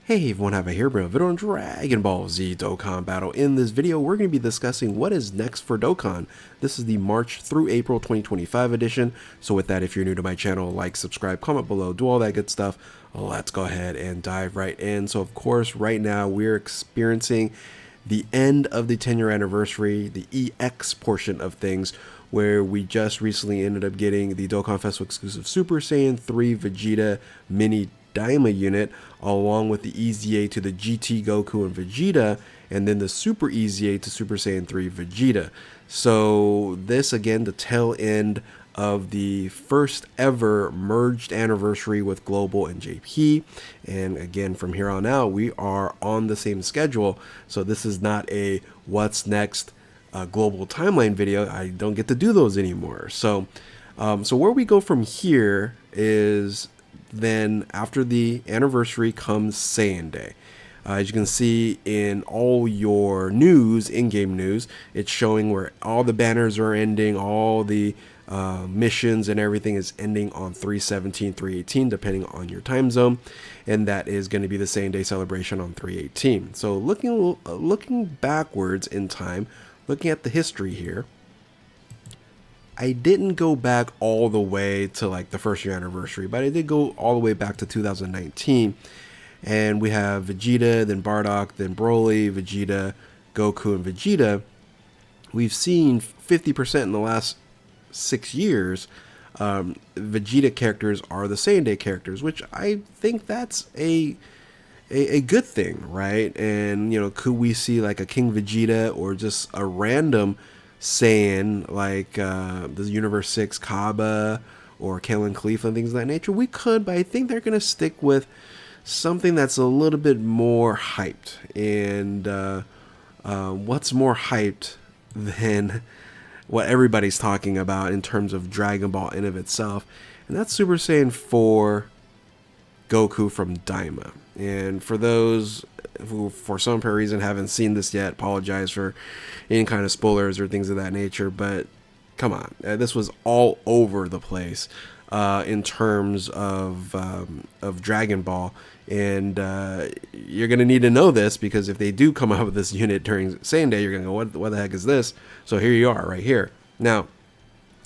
Hey everyone, have a here bring a video on Dragon Ball Z Dokkan Battle. In this video, we're going to be discussing what is next for Dokkan. This is the March through April 2025 edition. So with that, if you're new to my channel, like, subscribe, comment below, do all that good stuff. Let's go ahead and dive right in. So of course, right now we're experiencing the end of the 10-year anniversary, the EX portion of things, where we just recently ended up getting the Dokkan Festival exclusive Super Saiyan 3 Vegeta Mini Daima unit, along with the EZA to the GT Goku and Vegeta, and then the Super EZA to Super Saiyan 3 Vegeta. So this, again, the tail end of the first ever merged anniversary with Global and JP. And again, from here on out, we are on the same schedule. So this is not a what's next global timeline video. I don't get to do those anymore. So where we go from here is then after the anniversary comes Saiyan Day. As you can see in all your news, in-game news, it's showing where all the banners are ending, all the missions and everything is ending on 3/17, 3/18, depending on your time zone, and that is going to be the Saiyan Day celebration on 3/18. So looking backwards in time, looking at the history here, I didn't go back all the way to like the first year anniversary, but I did go all the way back to 2019. And we have Vegeta, then Bardock, then Broly, Vegeta, Goku, and Vegeta. We've seen 50% in the last 6 years. Vegeta characters are the Saiyan Day characters, which I think that's a good thing, right? And, you know, could we see like a King Vegeta or just a random Saiyan like the Universe 6 Kaba or Kalen Khalifa and things of that nature? We could, but I think they're going to stick with something that's a little bit more hyped. And what's more hyped than what everybody's talking about in terms of Dragon Ball in of itself? And that's Super Saiyan 4 Goku from Daima. And for those who for some reason haven't seen this yet, apologize for any kind of spoilers or things of that nature, but come on, this was all over the place in terms of Dragon Ball, and you're gonna need to know this, because if they do come out with this unit during Saiyan Day, you're gonna go, what the heck is this? So here you are right here. Now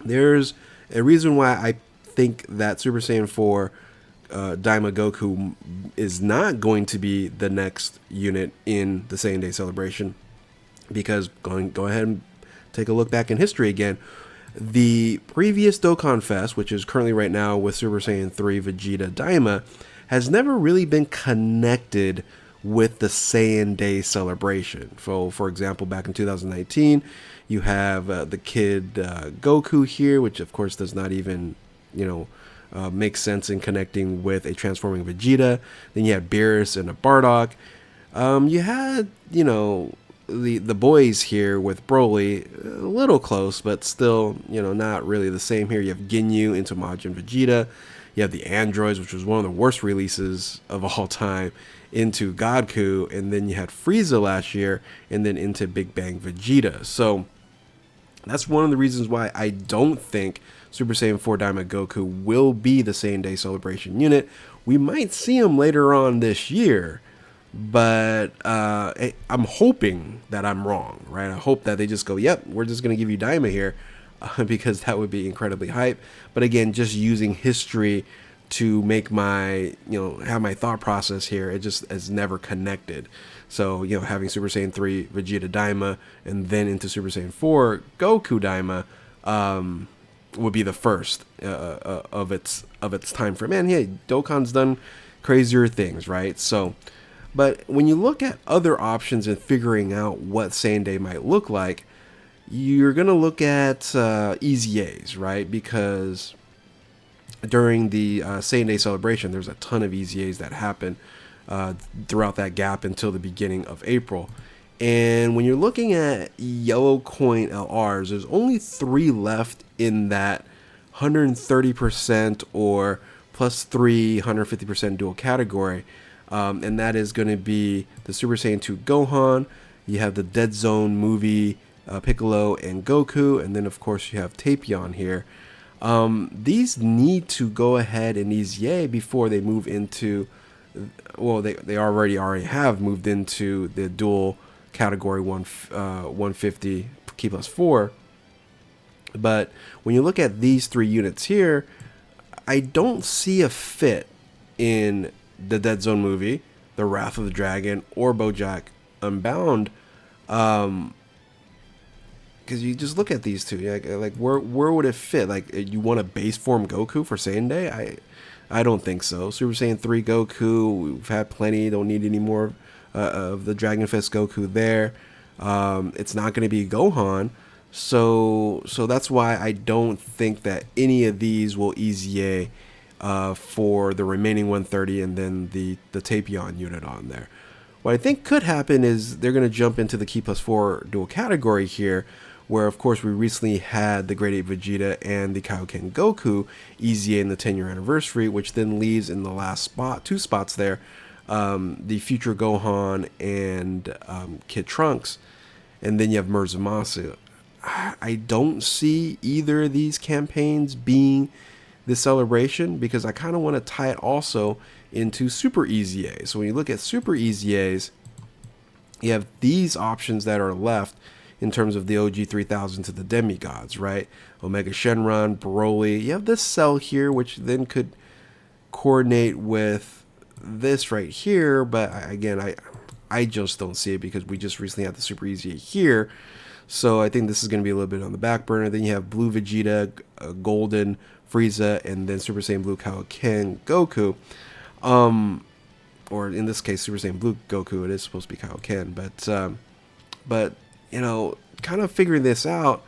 there's a reason why I think that Super Saiyan 4 Daima Goku is not going to be the next unit in the Saiyan Day celebration, because go ahead and take a look back in history again. The previous Dokkan Fest, which is currently right now with Super Saiyan 3 Vegeta Daima, has never really been connected with the Saiyan Day celebration. So, for example, back in 2019, you have the kid Goku here, which of course does not even, makes sense in connecting with a transforming Vegeta. Then you had Beerus and a Bardock. You had, the boys here with Broly, a little close, but still, not really the same here. You have Ginyu into Majin Vegeta. You have the androids, which was one of the worst releases of all time, into Godku. And then you had Frieza last year, and then into Big Bang Vegeta. So that's one of the reasons why I don't think Super Saiyan 4 Daima Goku will be the Saiyan Day celebration unit. We might see him later on this year, but I'm hoping that I'm wrong, right? I hope that they just go, yep, we're just going to give you Daima here, because that would be incredibly hype. But again, just using history to make my, have my thought process here, it just is never connected. So, having Super Saiyan 3 Vegeta Daima and then into Super Saiyan 4 Goku Daima would be the first of its time frame. And hey, Dokkan's done crazier things, right? So, but when you look at other options and figuring out what Saiyan Day might look like, you're gonna look at EZAs, right? Because during the Saiyan Day celebration, there's a ton of EZAs that happen throughout that gap until the beginning of April. And when you're looking at yellow coin LRs, there's only 3 left in that 130% or plus 3, 150% dual category. And that is going to be the Super Saiyan 2 Gohan. You have the Dead Zone movie Piccolo and Goku. And then, of course, you have Tapion here. These need to go ahead and EZA before they move into well, they already have moved into the dual category 150 key plus 4. But when you look at these three units here, I don't see a fit in the Dead Zone movie, the Wrath of the Dragon, or BoJack Unbound. Because you just look at these two, like where would it fit? Like, you want a base form Goku for Saiyan Day? I don't think so. Super Saiyan 3 Goku, we've had plenty. Don't need any more of the Dragon Fist Goku there. It's not going to be Gohan. So that's why I don't think that any of these will EZA for the remaining 130 and then the Tapion unit on there. What I think could happen is they're going to jump into the Key Plus 4 dual category here, where of course we recently had the Grade 8 Vegeta and the Kaioken Goku EZA in the 10-year anniversary, which then leaves in the last spot, 2 spots there, the future Gohan and Kid Trunks, and then you have Murzumasu. I don't see either of these campaigns being the celebration, because I kind of want to tie it also into Super EZA. So when you look at Super EZAs, you have these options that are left in terms of the OG 3000 to the demigods, right? Omega Shenron, Broly. You have this cell here, which then could coordinate with this right here, but again, I just don't see it because we just recently had the Super EZA here. So I think this is going to be a little bit on the back burner. Then you have Blue Vegeta, Golden Frieza, and then Super Saiyan Blue Kaioken Goku. Or in this case, Super Saiyan Blue Goku. It is supposed to be Kaioken. But you know, kind of figuring this out,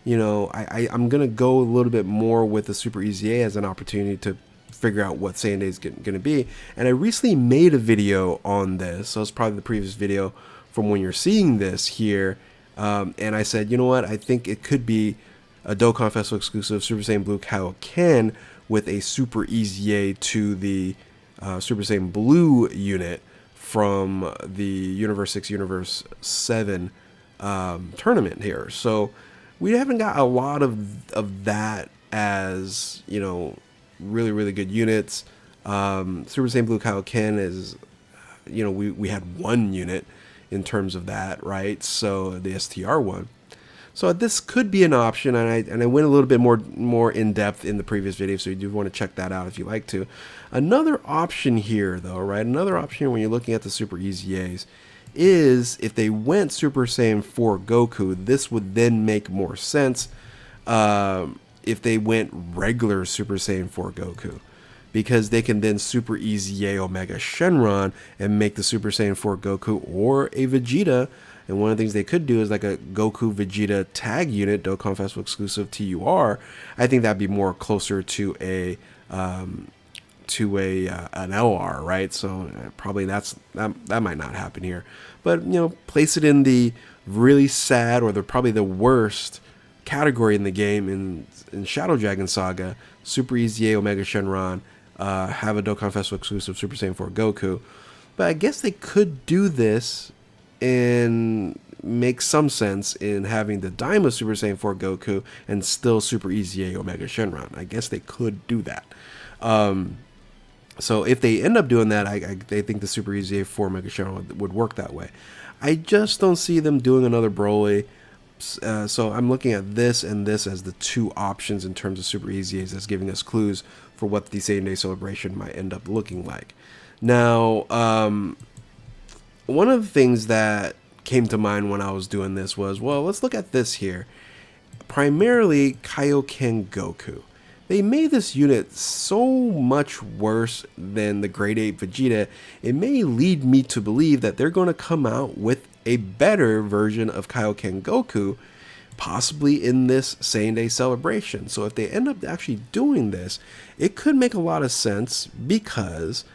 you know, I'm going to go a little bit more with the Super EZA as an opportunity to figure out what Saiyan Day is going to be. And I recently made a video on this. So it's probably the previous video from when you're seeing this here. And I said, you know what, I think it could be a Dokkan Festival exclusive Super Saiyan Blue Kaioken with a Super EZA to the Super Saiyan Blue unit from the Universe 6, Universe 7 tournament here. So we haven't got a lot of that as, you know, really, really good units. Super Saiyan Blue Kaioken is, you know, we had one unit in terms of that, right? So the STR one. So this could be an option, and I went a little bit more in depth in the previous video, so you do want to check that out if you like to. Another option here, though, right? Another option when you're looking at the Super EZAs is if they went Super Saiyan 4 Goku, this would then make more sense if they went regular Super Saiyan 4 Goku, because they can then Super EZA Omega Shenron and make the Super Saiyan 4 Goku or a Vegeta. And one of the things they could do is like a Goku Vegeta tag unit, Dokkan Festival exclusive TUR. I think that'd be more closer to an LR, right? So probably that might not happen here. But you know, place it in the really sad or probably the worst category in the game in Shadow Dragon Saga, Super EZA Omega Shenron. Have a Dokkan Festival exclusive Super Saiyan 4 Goku. But I guess they could do this and make some sense in having the Daima Super Saiyan 4 Goku and still Super EZA Omega Shenron. I guess they could do that. So if they end up doing that, they think the Super EZA 4 Omega Shenron would work that way. I just don't see them doing another Broly. So I'm looking at this and this as the two options in terms of Super EZAs that's giving us clues for what the Saiyan Day celebration might end up looking like. Now, one of the things that came to mind when I was doing this was, well, let's look at this here. Primarily Kaioken Goku. They made this unit so much worse than the Grade 8 Vegeta, it may lead me to believe that they're going to come out with a better version of Kaioken Goku, possibly in this Saiyan Day celebration. So if they end up actually doing this, it could make a lot of sense because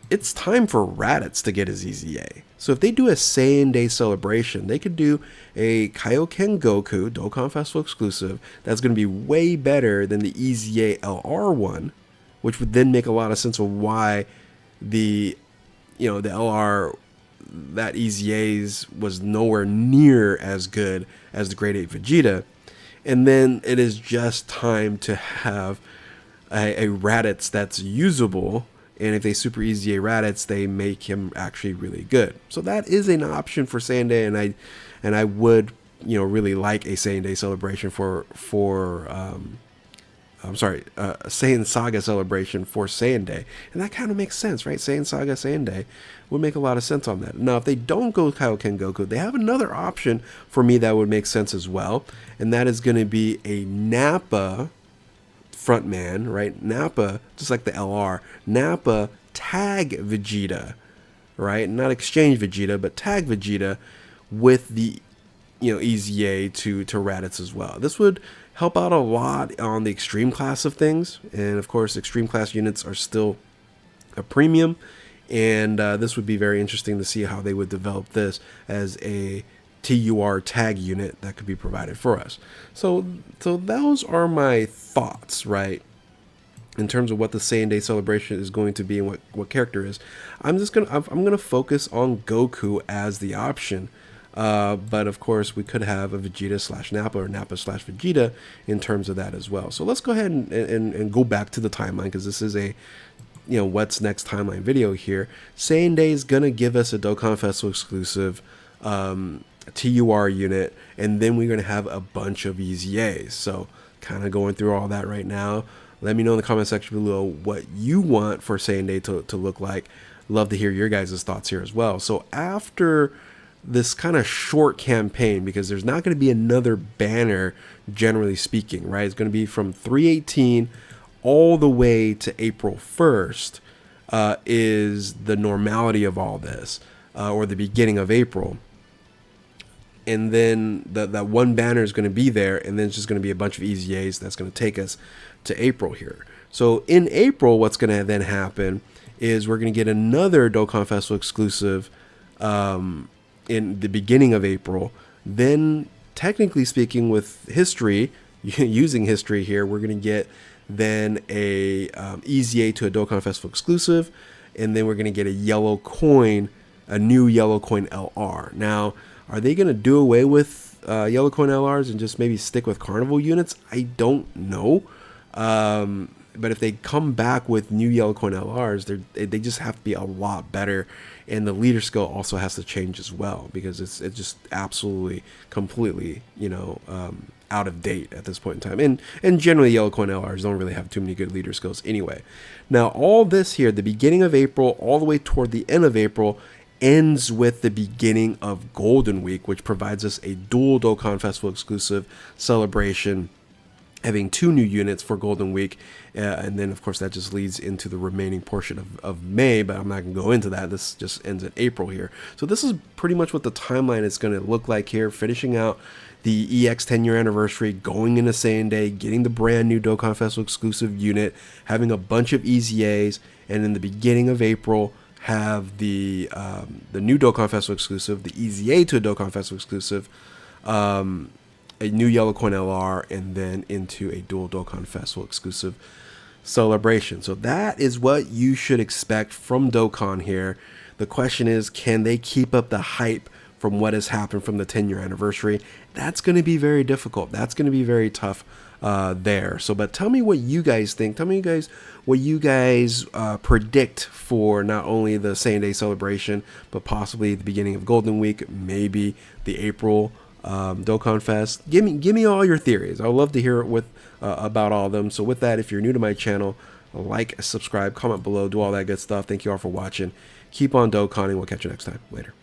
it's time for Raditz to get his EZA. So if they do a Saiyan Day celebration, they could do a Kaioken Goku Dokkan Festival exclusive that's going to be way better than the EZA LR one, which would then make a lot of sense of why the LR, that EZA's was nowhere near as good as the Grade 8 Vegeta. And then it is just time to have a Raditz that's usable and if they super EZA Raditz, they make him actually really good. So that is an option for Saiyan Day, and I would, you know, really like a Saiyan Day celebration Saiyan Saga celebration for Saiyan Day. And that kind of makes sense, right? Saiyan Saga, Saiyan Day would make a lot of sense on that. Now, if they don't go Kaioken Goku, they have another option for me that would make sense as well. And that is going to be a Nappa frontman, right? Nappa, just like the LR, Nappa tag Vegeta, right? Not exchange Vegeta, but tag Vegeta with the, you know, EZA to Raditz as well. This would help out a lot on the extreme class of things, and of course extreme class units are still a premium, and this would be very interesting to see how they would develop this as a TUR tag unit that could be provided for us. So those are my thoughts, right, in terms of what the Saiyan Day celebration is going to be and what character is. I'm gonna focus on Goku as the option. But of course, we could have a Vegeta / Nappa or Nappa / Vegeta in terms of that as well. So let's go ahead and go back to the timeline, because this is a, you know, what's next timeline video here. Saiyan Day is going to give us a Dokkan Festival exclusive TUR unit, and then we're going to have a bunch of EZAs. So kind of going through all that right now. Let me know in the comment section below what you want for Saiyan Day to look like. Love to hear your guys' thoughts here as well. So after this kind of short campaign, because there's not going to be another banner, generally speaking, right? It's going to be from 3/18 all the way to April 1st is the normality of all this, or the beginning of April. And then that one banner is going to be there, and then it's just going to be a bunch of EZAs that's going to take us to April here. So in April, what's going to then happen is we're going to get another Dokkan Festival exclusive in the beginning of April. Then, technically speaking, with history, using history here, we're going to get then a EZA to a Dokkan Festival exclusive, and then we're going to get a yellow coin, a new yellow coin LR. Now, are they going to do away with yellow coin LRs and just maybe stick with carnival units? I don't know. But if they come back with new yellow coin LRs, they just have to be a lot better, and the leader skill also has to change as well, because it's just absolutely completely, you know, out of date at this point in time. And generally yellow coin LRs don't really have too many good leader skills anyway. Now all this here, the beginning of April all the way toward the end of April, ends with the beginning of Golden Week, which provides us a dual Dokkan Festival exclusive celebration, having 2 new units for Golden Week, and then of course that just leads into the remaining portion of May, but I'm not going to go into that. This just ends in April here. So this is pretty much what the timeline is going to look like here, finishing out the EX 10-year anniversary, going into Saiyan Day, getting the brand new Dokkan Festival exclusive unit, having a bunch of EZAs, and in the beginning of April have the new Dokkan Festival exclusive, the EZA to a Dokkan Festival exclusive, a new yellow coin LR, and then into a dual Dokkan Festival exclusive celebration. So that is what you should expect from Dokkan here. The question is, can they keep up the hype from what has happened from the 10-year anniversary? That's going to be very difficult. That's going to be very tough there. So, but tell me what you guys think. Tell me, guys, what you guys predict for not only the Saiyan Day celebration, but possibly the beginning of Golden Week, maybe the April Dokkan Fest. Give me all your theories. I would love to hear it about all of them. So with that, if you're new to my channel, like, subscribe, comment below, do all that good stuff. Thank you all for watching. Keep on Dokkaning. We'll catch you next time. Later.